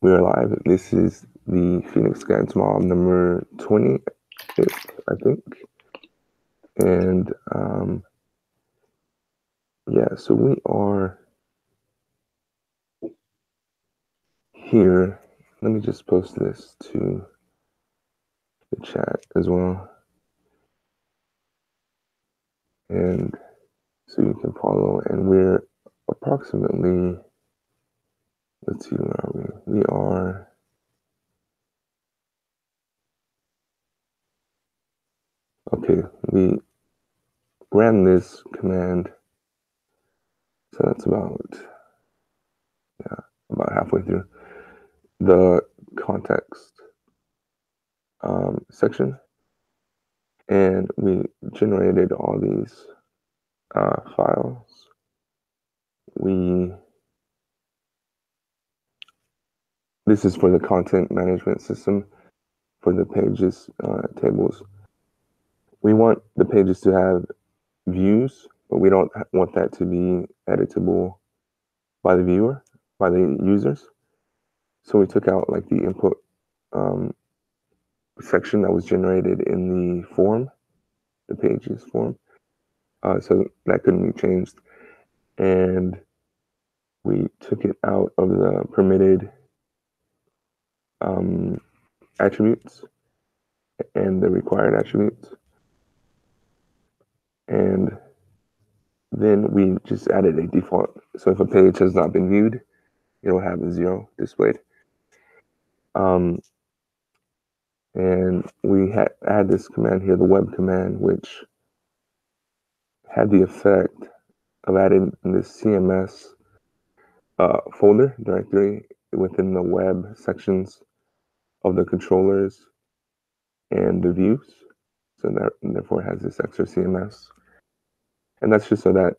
We are live. This is the Phoenix Guides Mob number 20, I think. And yeah, so we are here. Let me just post this to the chat as well. And so you can follow. And we're approximately, let's see, where are we? We are, okay, we ran this command. So that's about halfway through the context section. And we generated all these files. This is for the content management system for the pages tables. We want the pages to have views, but we don't want that to be editable by the viewer, by the users. So we took out like the input section that was generated in the form, the pages form. So that couldn't be changed. And we took it out of the permitted attributes and the required attributes. And then we just added a default. So if a page has not been viewed, it'll have a 0 displayed. And we had this command here, the web command, which had the effect of adding this CMS folder directory within the web sections of the controllers and the views. So that therefore it has this extra CMS. And that's just so that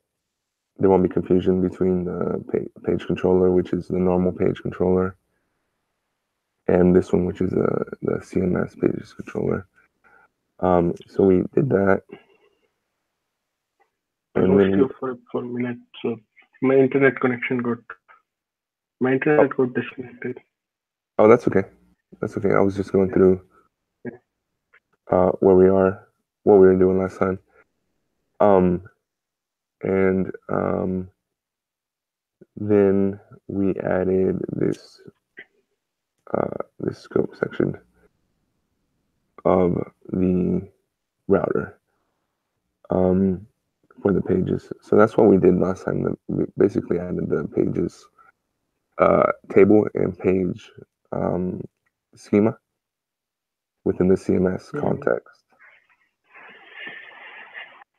there won't be confusion between the page controller, which is the normal page controller, and this one, which is the CMS pages controller. So we did that. I lost you for a minute. So my internet got disconnected. Oh, that's okay. That's okay. I was just going through where we are, what we were doing last time. And then we added this scope section of the router for the pages. So that's what we did last time. We basically added the pages table and page schema within the CMS context.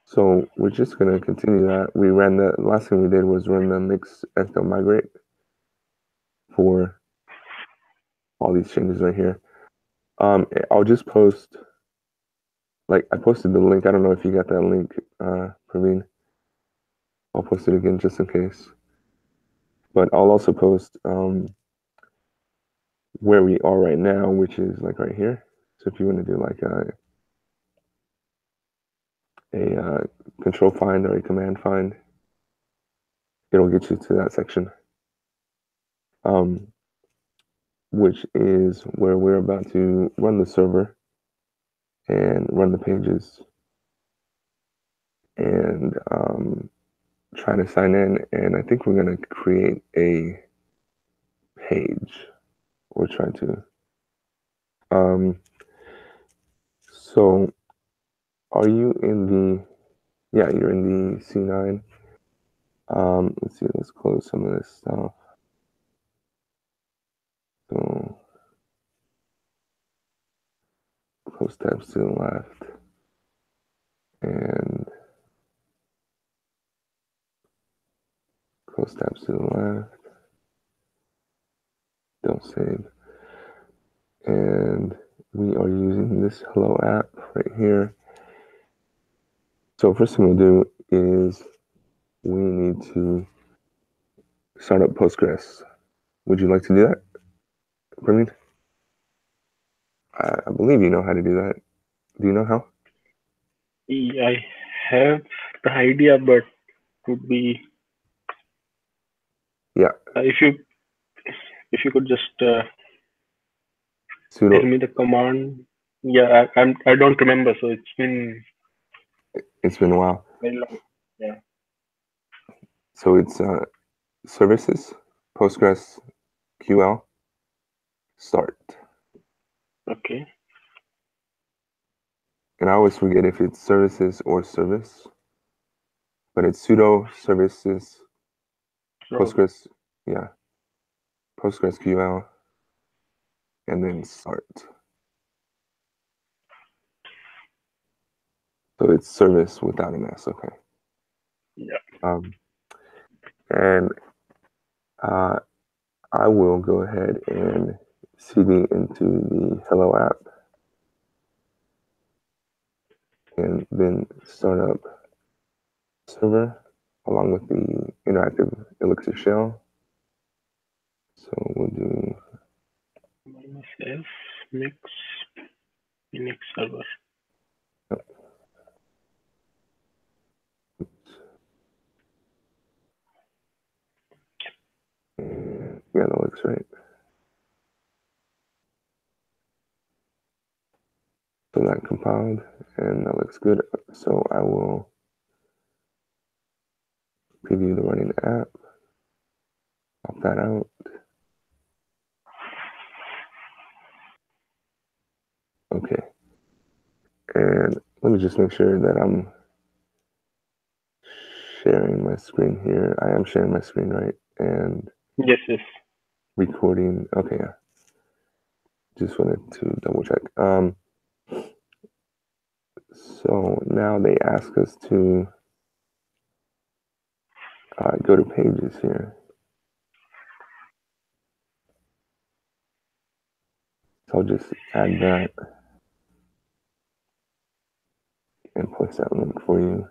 So we're just going to continue that. We ran the last thing we did was run the mix ecto migrate for all these changes right here. I'll just post, like I posted the link. I don't know if you got that link, Praveen. I'll post it again just in case. But I'll also post where we are right now, which is like right here. So if you want to do like a control find or a command find, it'll get you to that section, which is where we're about to run the server and run the pages and try to sign in. And I think we're going to create a page or try to. So are you in the, yeah, you're in the C9. Let's see, let's close some of this stuff. So close tabs to the left and close tabs to the left. Don't save. And we are using this Hello app right here. So first thing we'll do is we need to start up Postgres. Would you like to do that, Praveen? I believe you know how to do that. Do you know how? I have the idea, but would be yeah. If you if you could just sudo. tell me the command. Yeah, I don't remember, so it's been a while. very long. Yeah. So it's services, PostgreSQL, start. Okay. And I always forget if it's services or service, but it's sudo services Postgres, yeah, PostgreSQL, and then start. So it's service without an S, okay. Yeah. And I will go ahead and CD into the Hello app and then start up server along with the interactive Elixir shell. So we'll do -f mix Linux server. Yeah, that looks right. So that compiled and that looks good. So I will preview the running app, pop that out. Okay. And let me just make sure that I'm sharing my screen here. I am sharing my screen, right? And yes. Recording. Okay, yeah. Just wanted to double check. So now they ask us to go to pages here. So I'll just add that and post that link for you.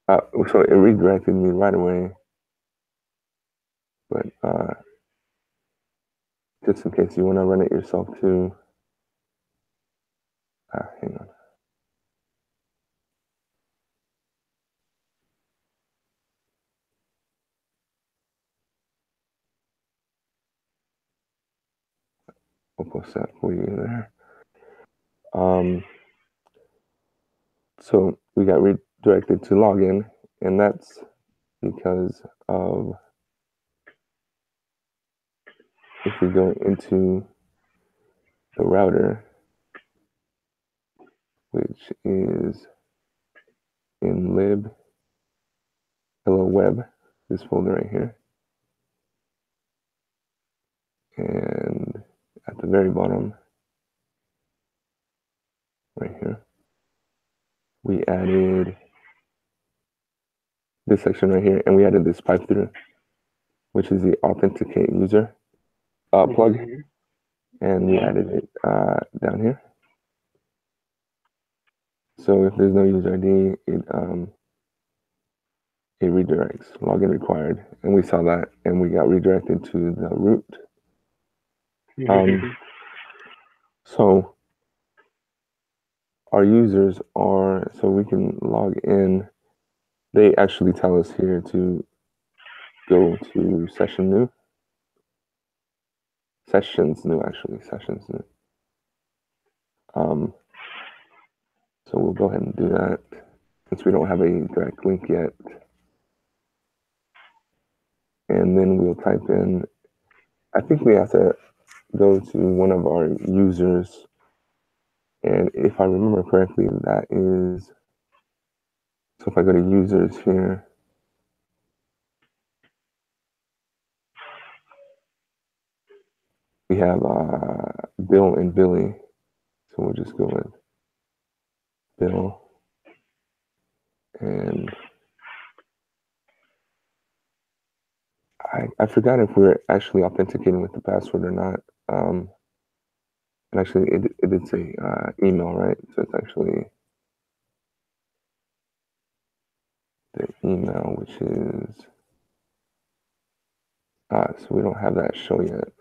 So it redirected me right away, but just in case you want to run it yourself too. Hang on. I'll post that for you there. So we got redirected to login, and that's because of if we go into the router, which is in lib hello web, this folder right here. And at the very bottom, right here, we added this section right here, and we added this pipe through, which is the authenticate user plug, and we added it down here. So if there's no user ID, it redirects, login required, and we saw that, and we got redirected to the root. So our users are, so we can log in. They actually tell us here to go to sessions new, actually, sessions new. So we'll go ahead and do that since we don't have a direct link yet. And then we'll type in, I think we have to go to one of our users. And if I remember correctly, that is, so if I go to users here, we have Bill and Billy. So we'll just go with Bill. And I forgot if we're actually authenticating with the password or not. And actually, it did say email, right? So it's actually the email, which is, so we don't have that show yet.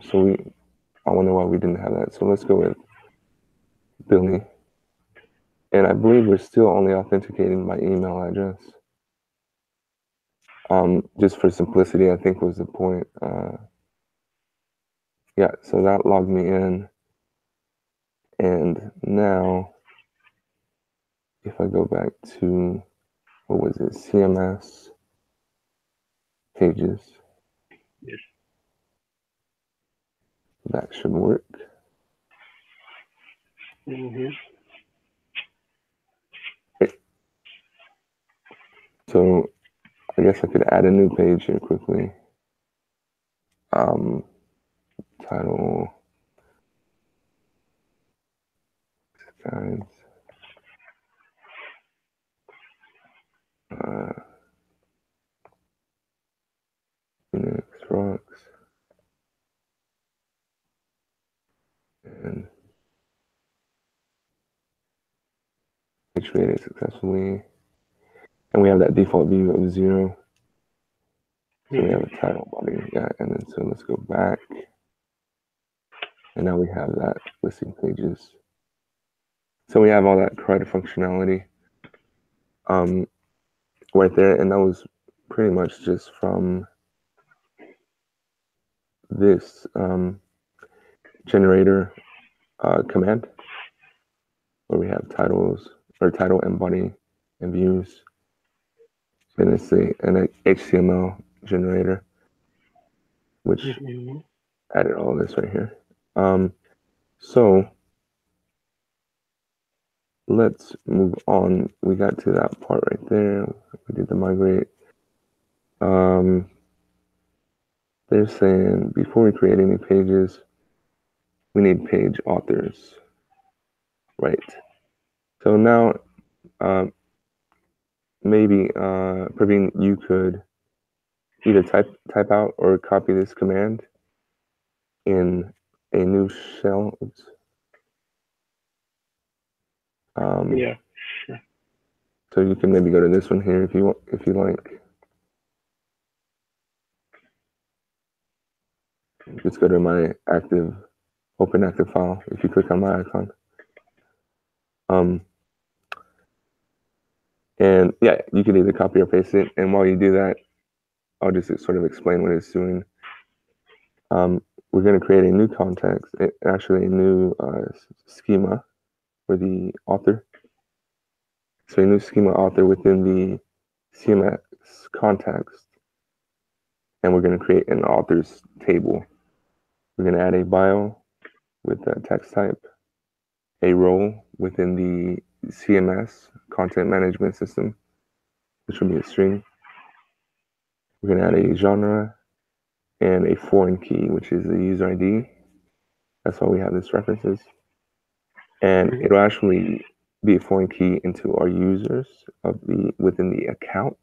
So I wonder why we didn't have that. So let's go with Billy. And I believe we're still only authenticating by email address. just for simplicity, I think was the point. Yeah, so that logged me in. And now, if I go back to, what was it, CMS pages. Yes. That should work. So I guess I could add a new page here quickly. Title, guides, Phoenix Rocks, and page created successfully. And we have that default view of 0. So we have a title body, yeah, and then so let's go back. And now we have that listing pages. So we have all that CRUD functionality right there, and that was pretty much just from this generator command, where we have titles or title and body and views. And it's an HTML generator, which added all this right here. So let's move on. We got to that part right there. We did the migrate. They're saying before we create any pages, we need page authors, right? So now, maybe Praveen, you could either type out or copy this command in a new shell. Oops. Yeah, sure. So you can maybe go to this one here if you want, if you like. Just go to my open active file. If you click on my icon. And yeah, you can either copy or paste it. And while you do that, I'll just sort of explain what it's doing. We're going to create a new context, actually a new schema for the author. So a new schema author within the CMS context. And we're going to create an authors table. We're going to add a bio with a text type, a role within the CMS, content management system, which will be a string. We're going to add a genre and a foreign key, which is the user ID. That's why we have this references. And it'll actually be a foreign key into our users within the account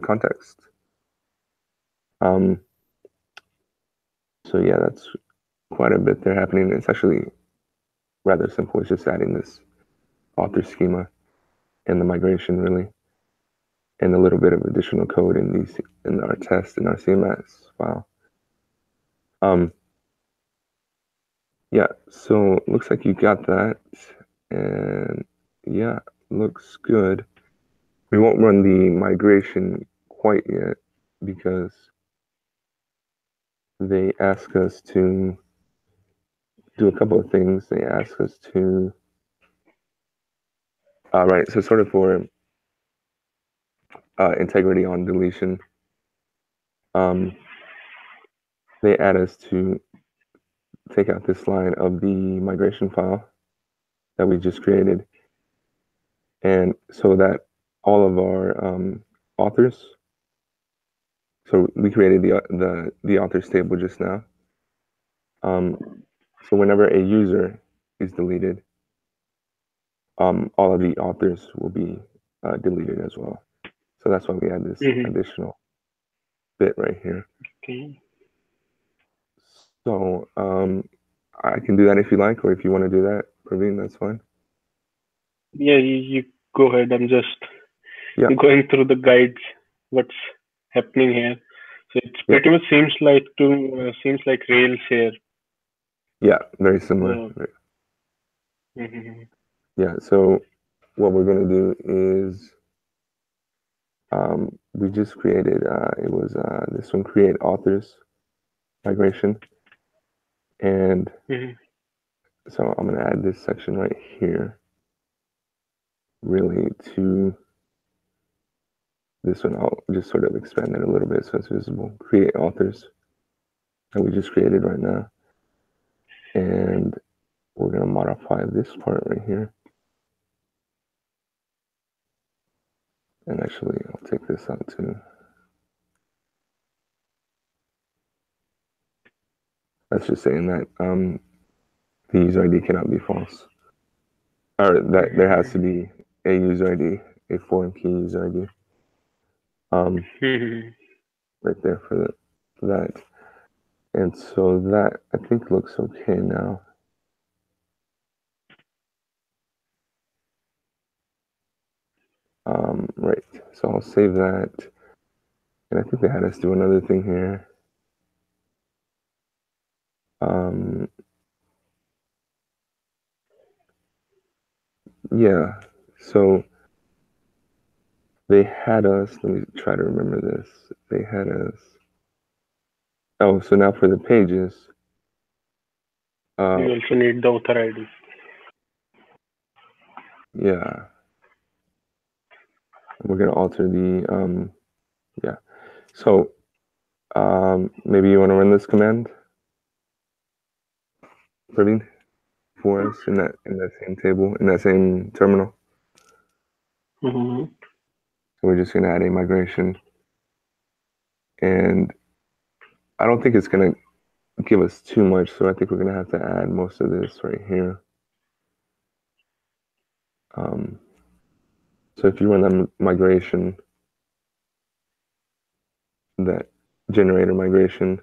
context. So yeah, that's quite a bit there happening. It's actually rather simple. It's just adding this author schema and the migration really, and a little bit of additional code in our test in our CMS file. Yeah, so looks like you got that, and yeah, looks good. We won't run the migration quite yet because they ask us to do a couple of things. They ask us to, right, so sort of for integrity on deletion, they add us to take out this line of the migration file that we just created, and so that all of our authors, so we created the authors table just now. So whenever a user is deleted, all of the authors will be deleted as well. So that's why we add this additional bit right here. Okay. So I can do that if you like, or if you want to do that, Praveen, that's fine. Yeah, you go ahead. I'm just going through the guides. What's happening here? So it's pretty much seems like Rails here. Yeah, very similar. Yeah, so what we're going to do is we just created, it was this one, create authors migration. And so I'm going to add this section right here, really, to this one. I'll just sort of expand it a little bit so it's visible. Create authors that we just created right now. And we're going to modify this part right here. And actually, I'll take this out too. That's just saying that the user ID cannot be false. Or that there has to be a user ID, a foreign key user ID. Right there for that. And so that, I think, looks okay now. Right, so I'll save that. And I think they had us do another thing here. Yeah, so they had us, let me try to remember this. They had us, oh, so now for the pages. You also need the author ID. Yeah. We're going to alter the, yeah. So maybe you want to run this command, Praveen, for us in that same table, in that same terminal. So we're just going to add a migration. And I don't think it's going to give us too much, so I think we're going to have to add most of this right here. So if you run that migration, that generator migration,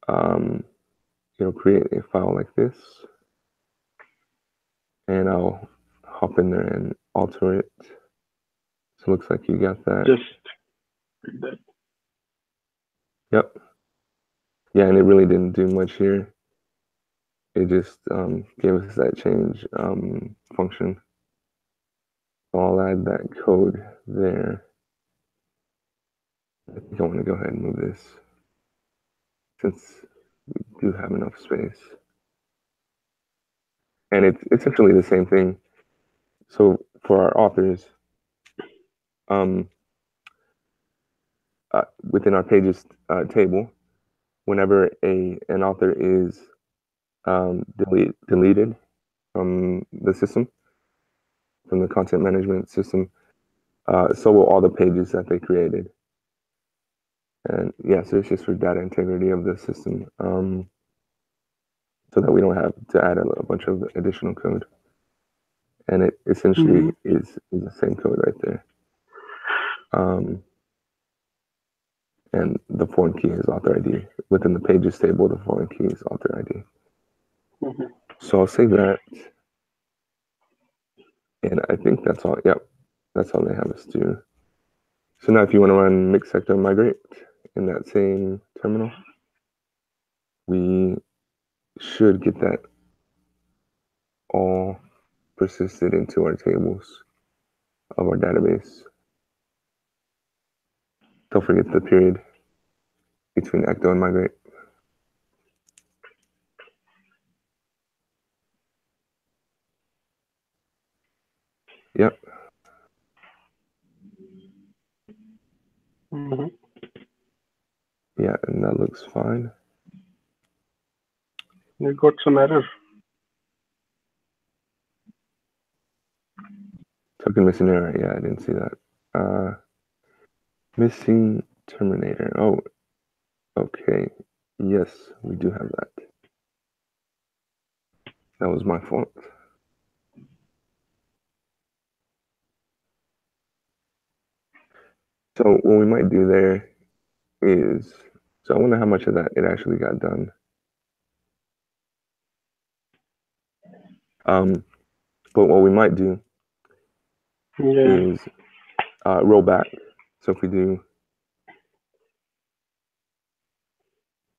it'll create a file like this, and I'll hop in there and alter it. So it looks like you got that. Just like that. Yep. Yeah, and it really didn't do much here. It just gave us that change function. So I'll add that code there. I think I want to go ahead and move this since we do have enough space. And it's essentially the same thing. So for our authors, within our pages table, whenever an author is deleted from the system, from the content management system, so will all the pages that they created. And yeah, so it's just for data integrity of the system, so that we don't have to add a bunch of additional code. And it essentially is the same code right there. And the foreign key is author ID. Within the pages table, the foreign key is author ID. So I'll save that. And I think that's all. Yep, that's all they have us do. So now if you want to run mix sector migrate in that same terminal, we should get that all persisted into our tables of our database. Don't forget the period between ecto and migrate. Yep. Yeah, and that looks fine. We got some error. Token missing error. Yeah, I didn't see that. Missing terminator. Oh, okay. Yes, we do have that. That was my fault. So what we might do there is, so I wonder how much of that it actually got done. But what we might do is roll back. So if we do,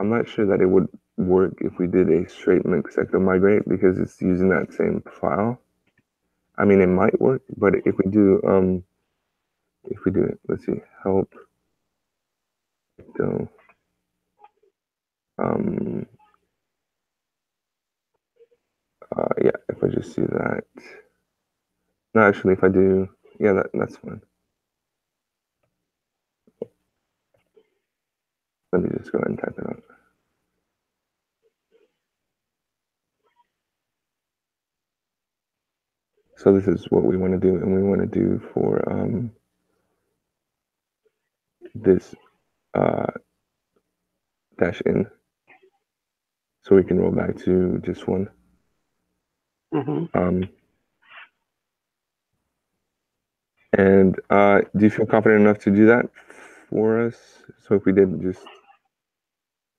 I'm not sure that it would work if we did a straight mix sector migrate because it's using that same file. I mean, it might work, but if we do if we do it, let's see, help. So, yeah, if I just do that. No, actually, if I do, yeah, that's fine. Let me just go ahead and type it out. So this is what we want to do, and we want to do for this dash in, so we can roll back to just one. Mm-hmm. And do you feel confident enough to do that for us? So if we did just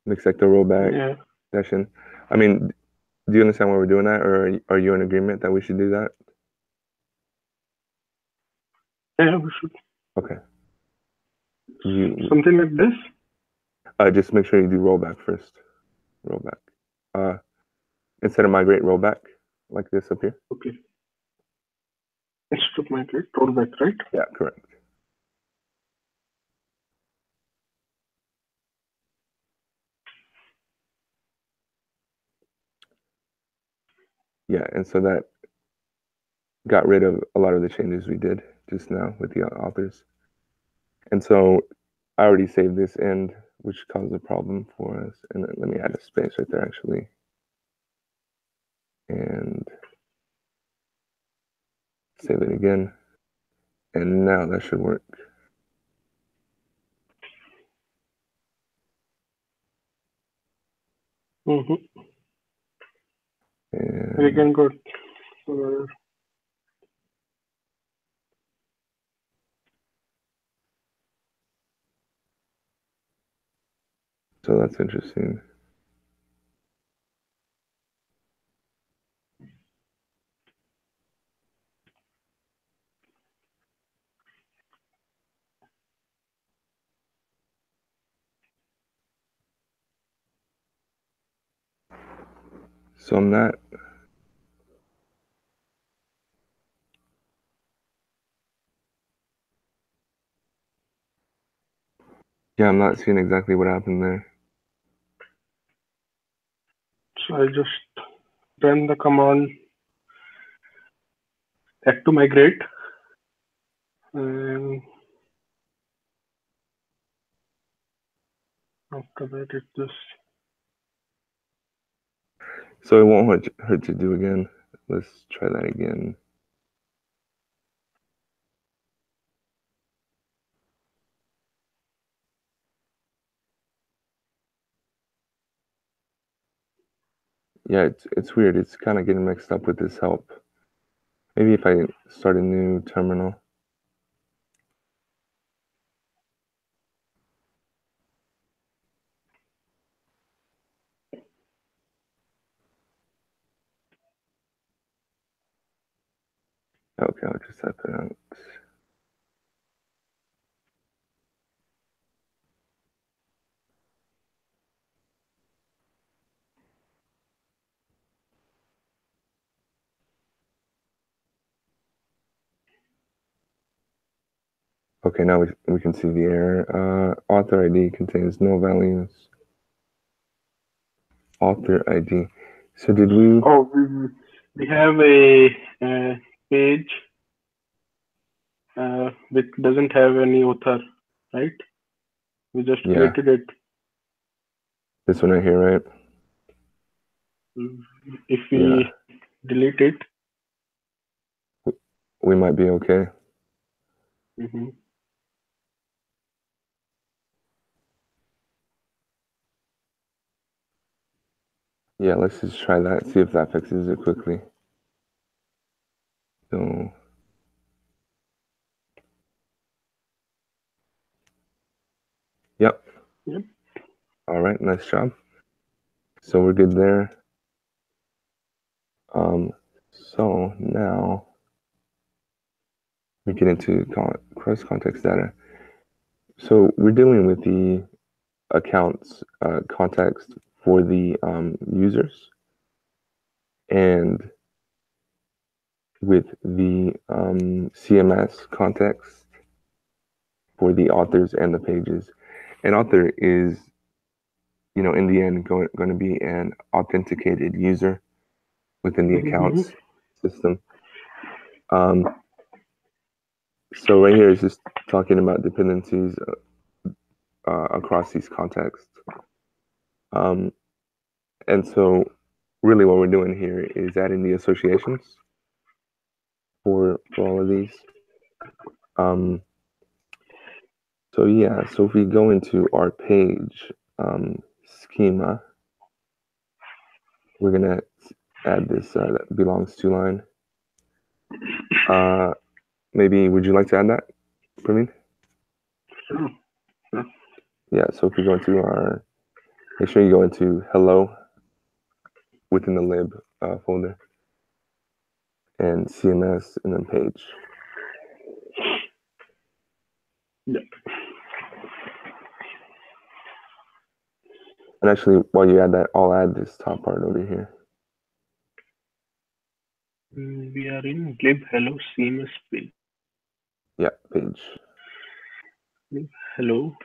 expect a rollback dash in, I mean, do you understand why we're doing that, or are you in agreement that we should do that? Yeah, we should. Okay. Something like this? Just make sure you do rollback first. Rollback. Instead of migrate, rollback, like this up here. Okay. Instead of migrate, rollback, right? Yeah, correct. Yeah, and so that got rid of a lot of the changes we did just now with the authors. And so I already saved this end, which caused a problem for us. And then let me add a space right there, actually. And save it again. And now that should work. Mm-hmm. And We can go. So that's interesting. So I'm not. Yeah, I'm not seeing exactly what happened there. So I just run the command add to migrate, and after that it just. So it won't hurt to do again. Let's try that again. Yeah, it's weird. It's kind of getting mixed up with this help. Maybe if I start a new terminal. Okay, I'll just type it out. Okay, now we can see the error. Author ID contains no values. Author ID. So did we? Oh, we have a page which doesn't have any author, right? We just created it. This one right here, right? If we delete it, we might be okay. Mm-hmm. Yeah, let's just try that. See if that fixes it quickly. So. Yep. All right, nice job. So we're good there. So now we get into cross-context data. So we're dealing with the accounts context for the users, and with the CMS context for the authors and the pages. An author is, in the end, going to be an authenticated user within the accounts system. So right here is just talking about dependencies across these contexts. And so really what we're doing here is adding the associations for all of these. So if we go into our page schema, we're gonna add this that belongs to line. Maybe would you like to add that, Praveen? Sure. Yeah, so if we go into make sure you go into hello within the lib folder and CMS and then page. Yep. And actually, while you add that, I'll add this top part over here. We are in lib hello CMS page. Yeah, page. Lib hello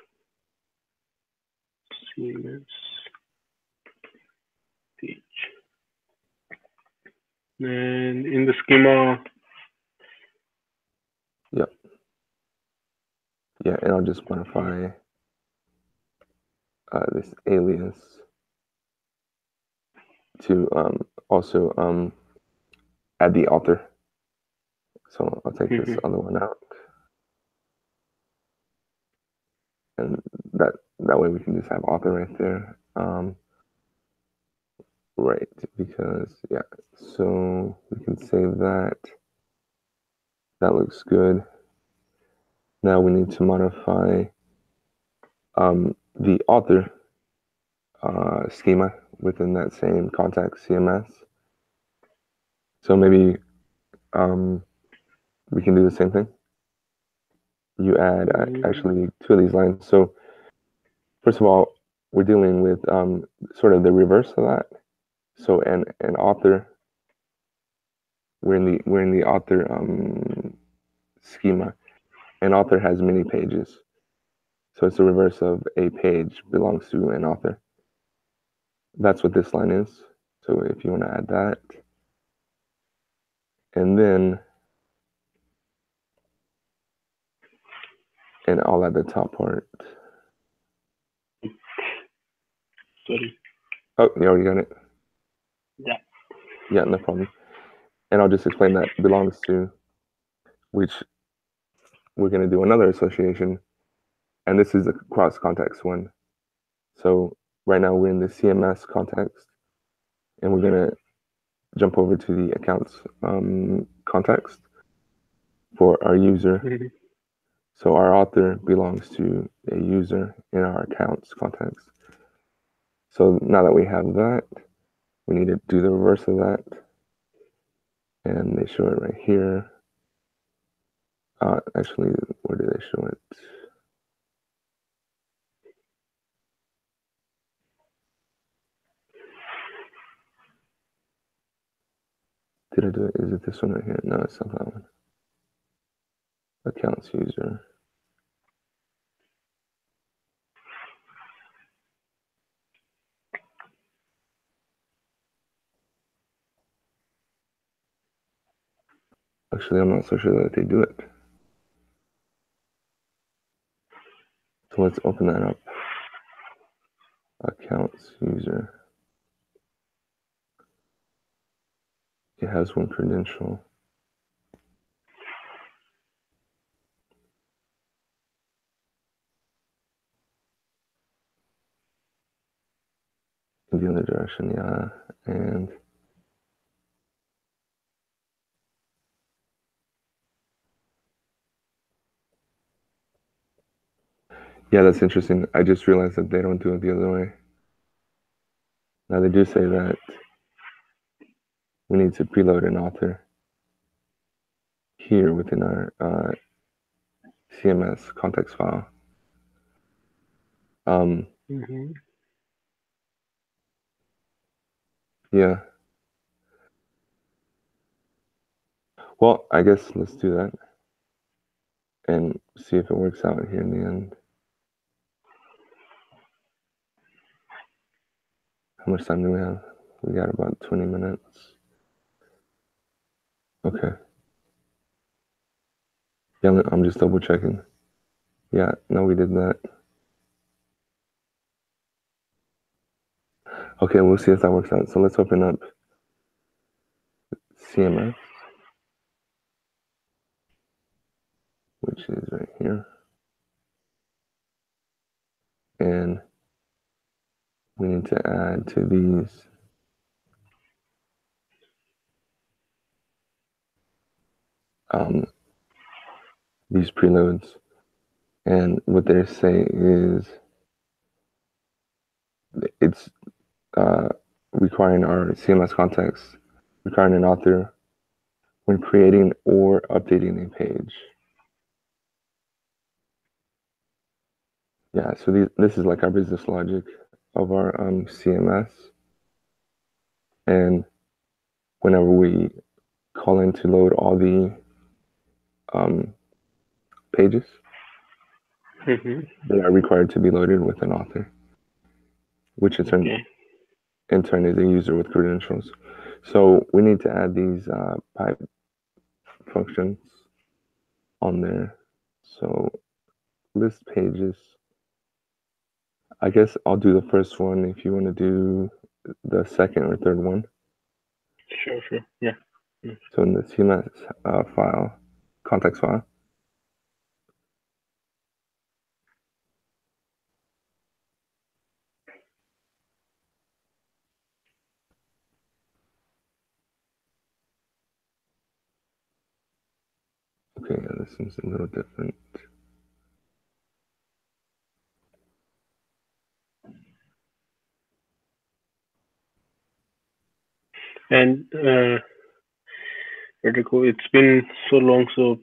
CMS page. And in the schema. Yep. Yeah, and I'll just modify this alias to also add the author. So I'll take this other one out, and that way we can just have author right there. Right, because so we can save that. That looks good. Now we need to modify the author schema within that same contact CMS. So maybe we can do the same thing. You add actually two of these lines. So first of all, we're dealing with sort of the reverse of that. So an author, we're in the author schema. An author has many pages. So it's the reverse of a page belongs to an author. That's what this line is. So if you want to add that, and then, and I'll add the top part. Sorry. Oh, you already got it? Yeah. Yeah, no problem. And I'll just explain that belongs to, which we're going to do another association. And this is a cross context one. So right now we're in the CMS context, and we're going to jump over to the accounts context for our user. So our author belongs to a user in our accounts context. So now that we have that, we need to do the reverse of that. And they show it right here. Actually, where do they show it? Did I do it? Is it this one right here? No, it's not that one. Accounts user. Actually, I'm not so sure that they do it. So let's open that up. Accounts user. It has one credential. In the other direction, yeah. And yeah, that's interesting. I just realized that they don't do it the other way. Now they do say that we need to preload an author here within our CMS context file. Yeah. Well, I guess let's do that. and see if it works out here in the end. How much time do we have? We got about 20 minutes. Okay. Yeah, I'm just double checking. Yeah, no, we did that. Okay, we'll see if that works out. So let's open up CMS, which is right here. And we need to add to these preloads. And what they say is it's requiring our CMS context, requiring an author when creating or updating a page. Yeah, so this is like our business logic of our CMS. And whenever we call in to load all the pages, they are required to be loaded with an author, which in turn is a user with credentials. So we need to add these pipe functions on there. So list pages. I guess I'll do the first one if you want to do the second or third one. Sure. Yeah. So in the CMS file, context file, okay, yeah, this seems a little different. And Federico, it's been so long, so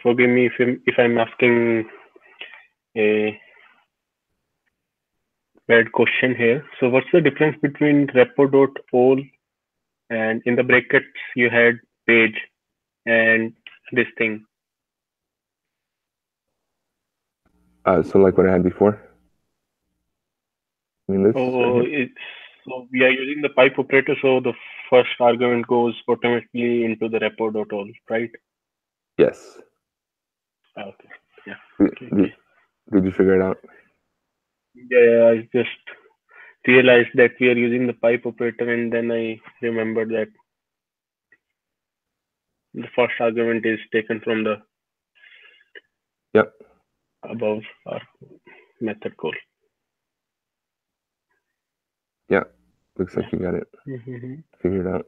forgive me if I'm asking a bad question here. So what's the difference between repo.all and in the brackets you had page and this thing? So like what I had before? I mean, this. So we are using the pipe operator, so the first argument goes automatically into the repo.all, right? Yes. Okay. Yeah. Did you figure it out? Yeah, I just realized that we are using the pipe operator, and then I remembered that the first argument is taken from the above our method call. Yeah, looks like you got it figured out.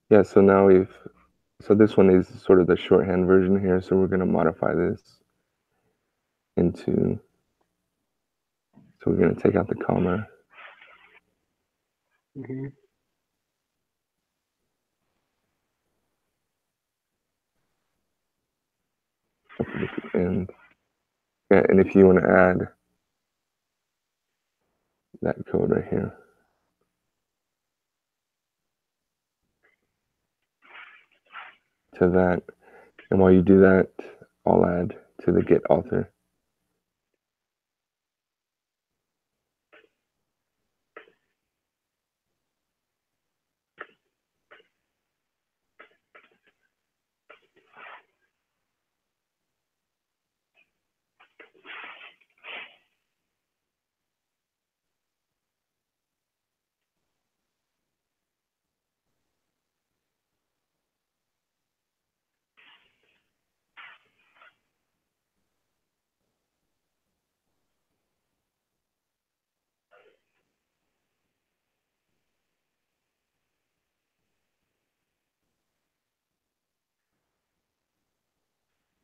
Yeah, so now so this one is sort of the shorthand version here, so we're going to modify this into, so we're going to take out the comma. And if you want to add that code right here, to that, and while you do that, I'll add to the get author.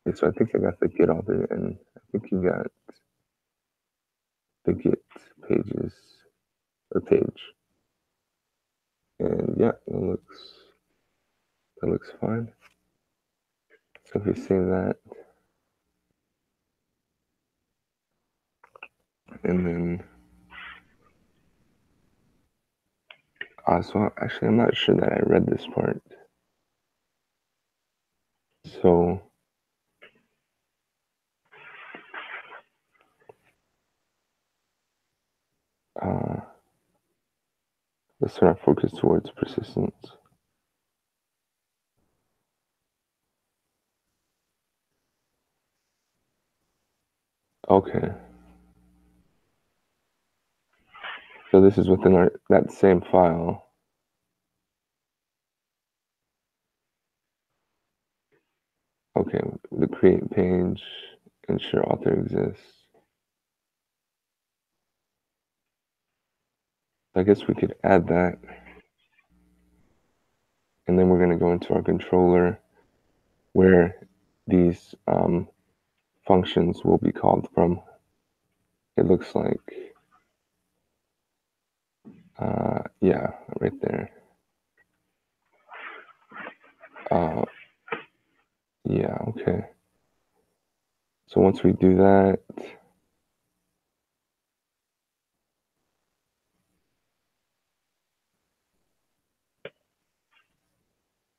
Okay, so I think I got the get author, and I think you got the get pages or page. And yeah, that looks fine. So if you save that, and then so actually I'm not sure that I read this part. So let's turn our focus towards persistence. Okay. So this is within that same file. Okay, the create page, ensure author exists. I guess we could add that. And then we're going to go into our controller where these functions will be called from. It looks like, yeah, right there. Yeah, okay. So once we do that,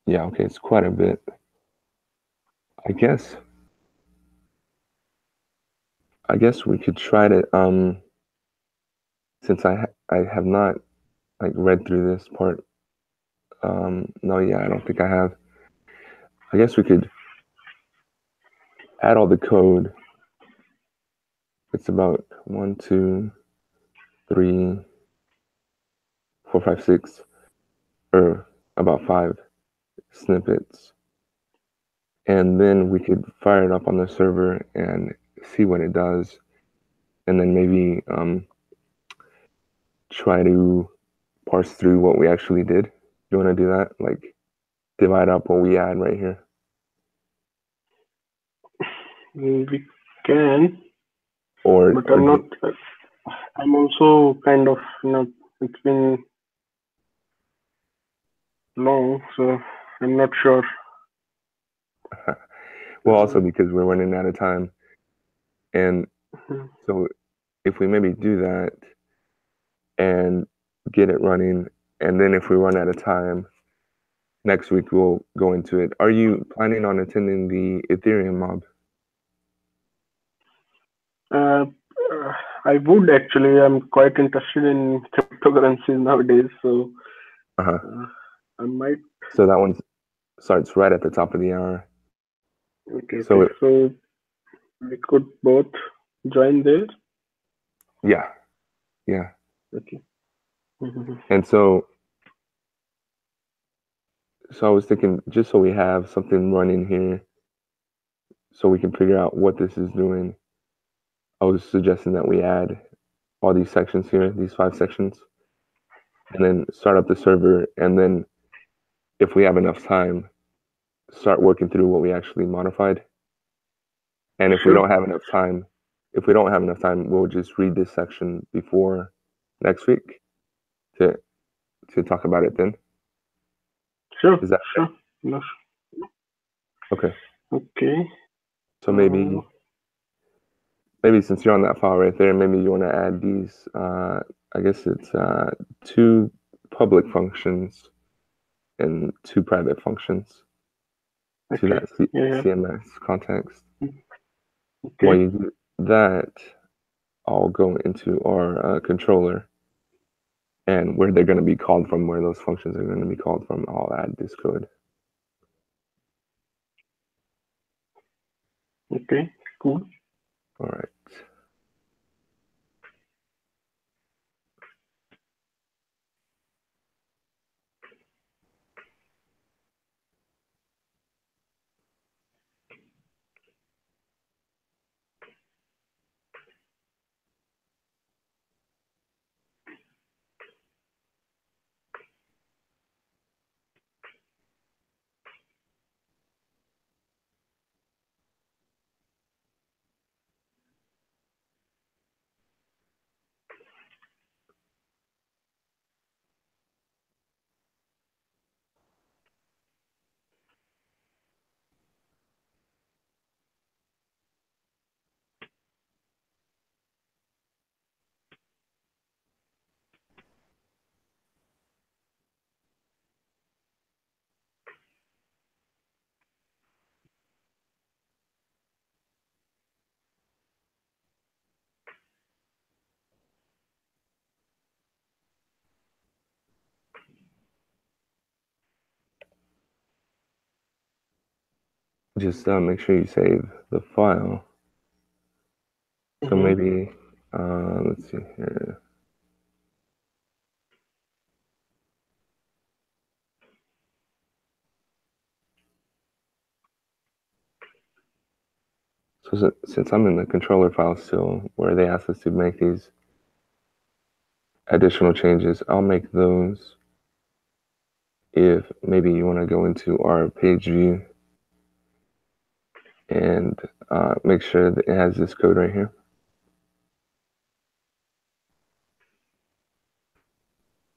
yeah, okay, it's quite a bit. I guess we could try to, since I have not like read through this part. No, yeah, I don't think I have. I guess we could add all the code. It's about 1, 2, 3, 4, 5, 6, or about 5 snippets. And then we could fire it up on the server and see what it does. And then maybe try to parse through what we actually did. You want to do that? Like divide up what we add right here? We can. Or I'm not. I'm also kind of, it's been long, so I'm not sure. Well, also because we're running out of time. And so if we maybe do that and get it running, and then if we run out of time, next week we'll go into it. Are you planning on attending the Ethereum mob? I would actually. I'm quite interested in cryptocurrencies nowadays, so I might. So that one starts right at the top of the hour. Okay, so we could both join there. Yeah. Okay. And so I was thinking, just so we have something running here, so we can figure out what this is doing, I was suggesting that we add all these sections here, these 5 sections, and then start up the server, and then if we have enough time, start working through what we actually modified. And if we don't have enough time, we'll just read this section before next week to talk about it then. Sure. Is that sure? No. Okay. Okay. So maybe since you're on that file right there, maybe you want to add these. I guess it's 2 public functions and 2 private functions to that CMS context. Okay. While you do that, I'll go into our controller, and where they're going to be called from, where those functions are going to be called from, I'll add this code. Okay, cool. All right. just make sure you save the file. So maybe, let's see here. So since I'm in the controller file still, where they ask us to make these additional changes, I'll make those. If maybe you want to go into our page view and make sure that it has this code right here.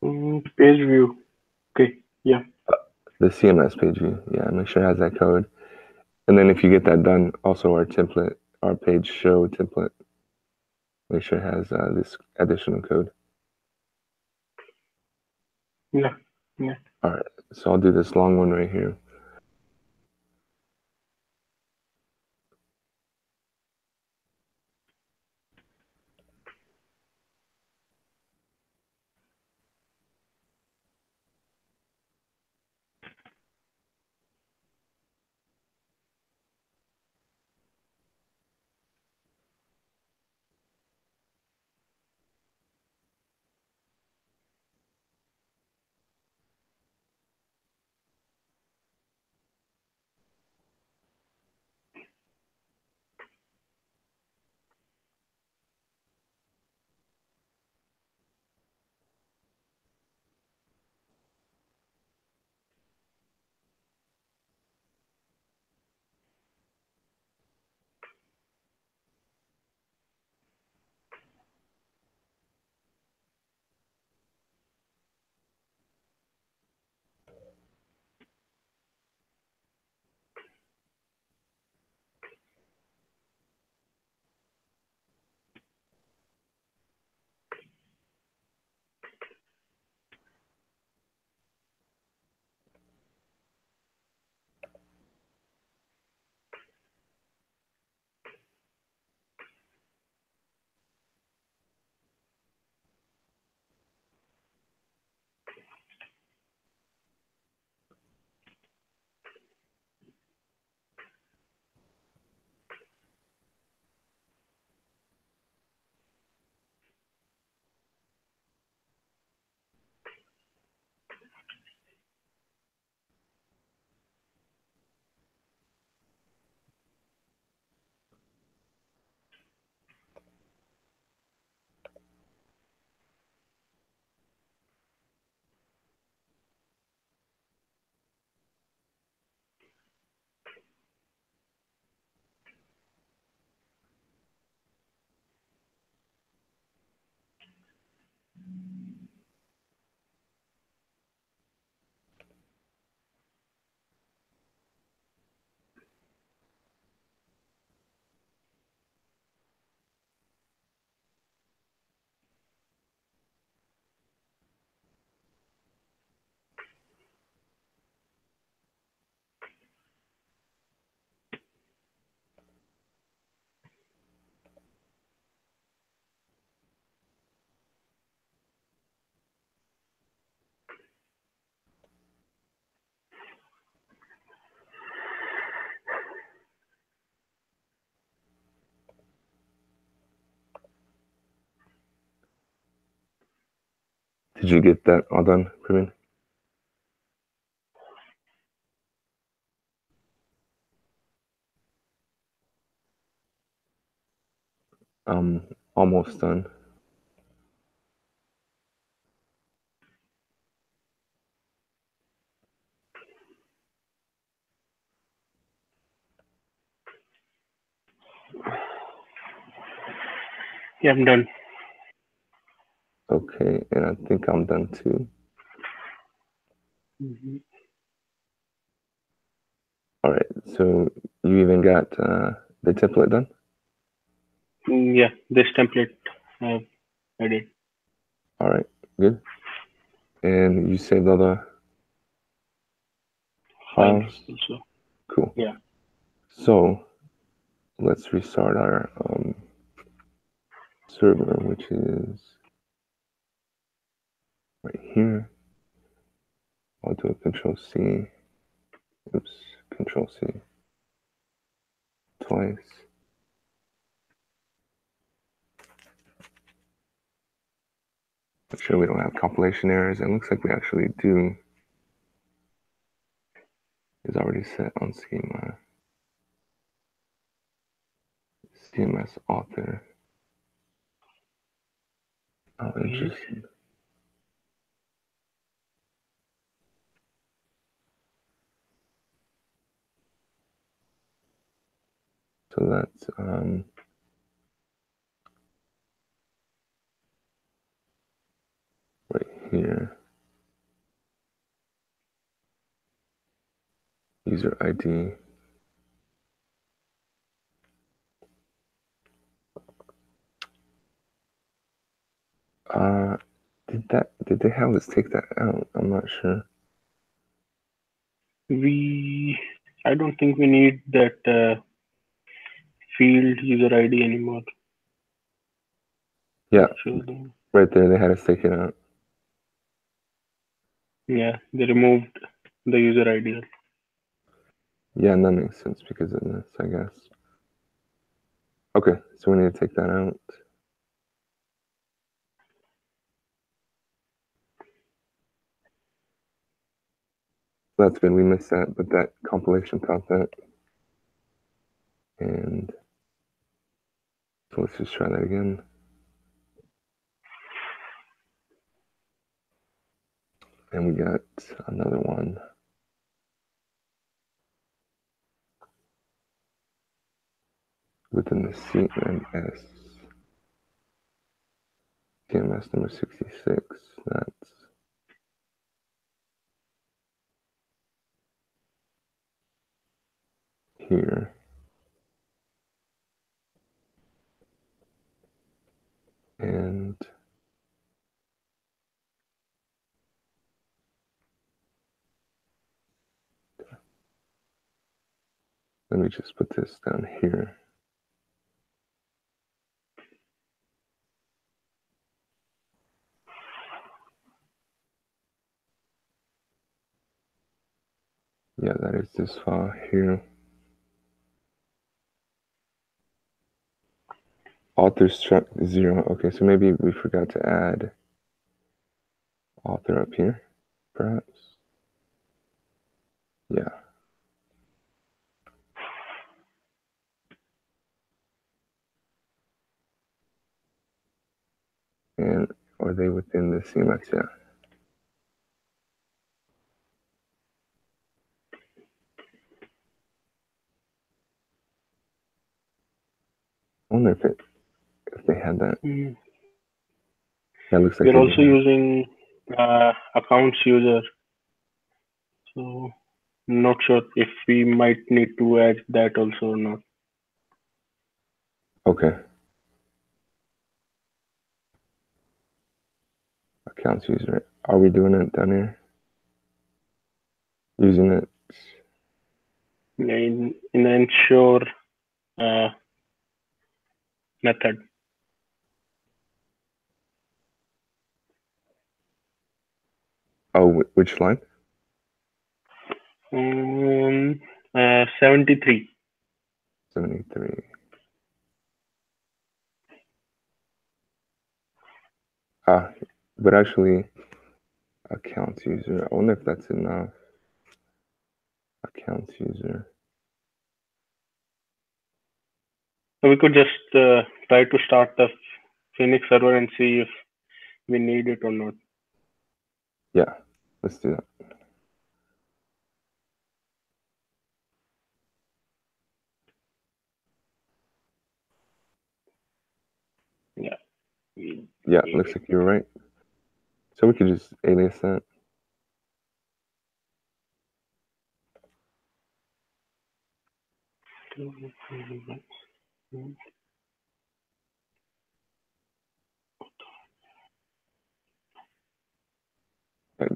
Page view. Okay, yeah. The CMS page view, yeah, make sure it has that code. And then if you get that done, also our template, our page show template, make sure it has this additional code. Yeah, yeah. All right, so I'll do this long one right here. Did you get that all done, Praveen? Almost done. Yeah, I'm done. Okay, and I think I'm done too. All right, so you even got the template done? Yeah, this template I did. All right, good. And you saved all the files? Also. Cool. Yeah. So let's restart our server, which is right here. I'll do a Control C. Oops, Control C. twice. Make sure we don't have compilation errors. It looks like we actually do. It's already set on schema. CMS author. Oh, interesting. So that's right here. User ID. Did they have us take that out? I'm not sure. I don't think we need that field user ID anymore. Yeah, right there, they had us take it out. Yeah, they removed the user ID. Yeah, and that makes sense because of this, I guess. Okay, so we need to take that out. That's good, we missed that, but that compilation caught that. And so let's just try that again. And we got another one. Within the CMS. CMS number 66. That's here. And let me just put this down here. Yeah, that is this file here. Author struct 0. Okay, so maybe we forgot to add author up here, perhaps. Yeah. And are they within the CMS? Yeah. I wonder if they had that. That looks like we're also using accounts user, so not sure if we might need to add that also or not. Okay. Accounts user. Are we doing it down here? Using it? In the ensure method. Oh, which line? 73. 73. But actually, accounts user. I wonder if that's enough. Accounts user. So we could just try to start the Phoenix server and see if we need it or not. Yeah, let's do that. Yeah. Yeah, looks like you're right. So we could just alias that.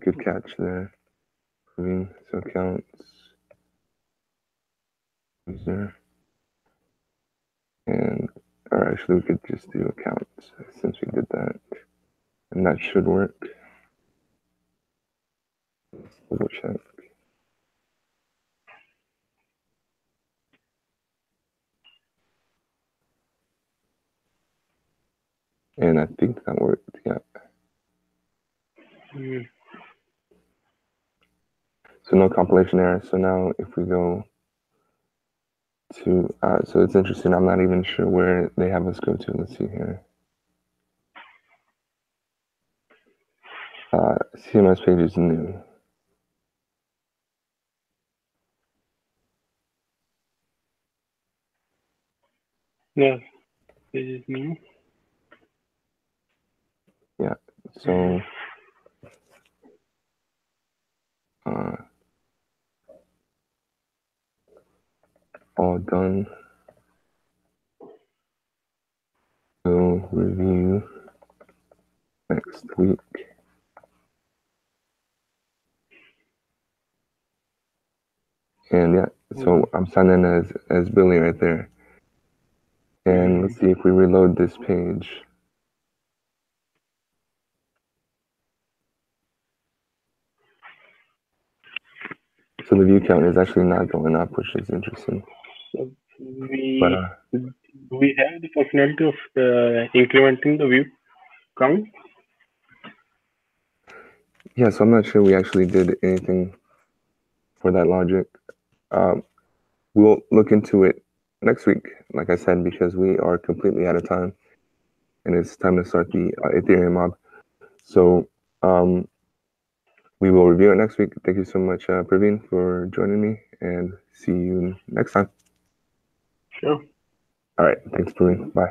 Good catch there. So accounts user. And, or actually we could just do accounts since we did that. And that should work. Let's double check. And I think that worked. Yeah. So no compilation error. So now if we go to, so it's interesting. I'm not even sure where they have us go to. Let's see here. CMS page is new. Yeah, page is new. Yeah. So. All done. We'll review next week. And yeah, so I'm signing in as Billy right there. And let's see if we reload this page. So the view count is actually not going up, which is interesting. So we have the functionality of incrementing the view count. Yeah, so I'm not sure we actually did anything for that logic. We'll look into it next week, like I said, because we are completely out of time, and it's time to start the Ethereum mob. So we will review it next week. Thank you so much, Praveen, for joining me, and see you next time. Sure. All right. Thanks, Praveen. Bye.